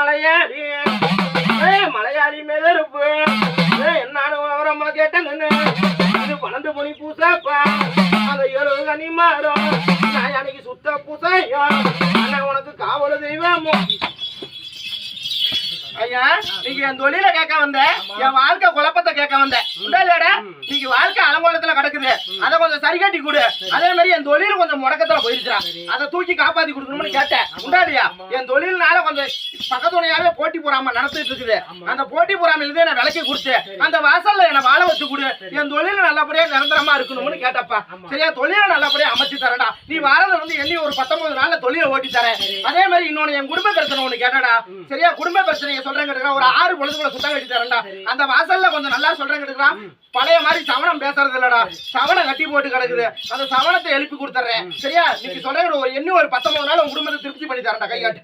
மலையாளி மலையாளி மேலருப்பு என்னாலும் விவரமா கேட்டேன்னு இது 12 மணி பூசாப்பா அந்த 7 கனி மாறும் நான் அன்னைக்கு சுத்த பூசையோ அண்ணன் உனக்கு காவல் தெய்வமோ ஐயா நீங்க என் தொழில கேட்க வந்த என் வாழ்க்கை குழப்பத்தை கேட்க வந்த இல்லடா நீங்க வாழ்க்கை அலங்கோலத்துல கிடக்குது அதை கொஞ்சம் சரி கட்டி கொடு அதே மாதிரி என் தொழில் கொஞ்சம் முடக்கத்துல போயிருச்சா அதை தூக்கி காப்பாத்தி கொடுக்கணும்னு கேட்டேன் உண்டாடியா என் தொழில்னால கொஞ்சம் பக்கத்துணையாவே போட்டி போறாம நடத்திட்டு இருக்குது அந்த போட்டி போறாம நான் விலைக்கு கொடுத்து அந்த வாசல்ல என்ன வாழ வச்சு கொடு என் தொழில் நல்லபடியா நிரந்தரமா இருக்கணும்னு கேட்டப்பா சரியா தொழில நல்லபடியா அமைச்சு தரடா நீ வாரத வந்து எண்ணி ஒரு 19 நாள்ல தொழிலை ஓட்டி தரேன் அதே மாதிரி இன்னொன்னு என் குடும்ப பிரச்சனை ஒண்ணு கேட்டடா சரியா குடும்ப பிரச்சனையை சொல்றேன் ஒரு 6 பொழுதுக்குள்ள சுத்தம் கட்டி தரேன்டா அந்த வாசல்ல கொஞ்சம் நல்லா சொல்றேன் கேட்டுக்கிறான் பழைய மாதிரி சவணம் பேசுறது இல்லடா சவணம் கட்டி போட்டு கிடக்குது அந்த சவணத்தை எழுப்பி கொடுத்துறேன் சரியா நீங்க சொல்றேன் எண்ணி ஒரு 19 நாள் உங்க குடும்பத்தை திருப்தி பண்ணி தரேன்டா கைகாட்டு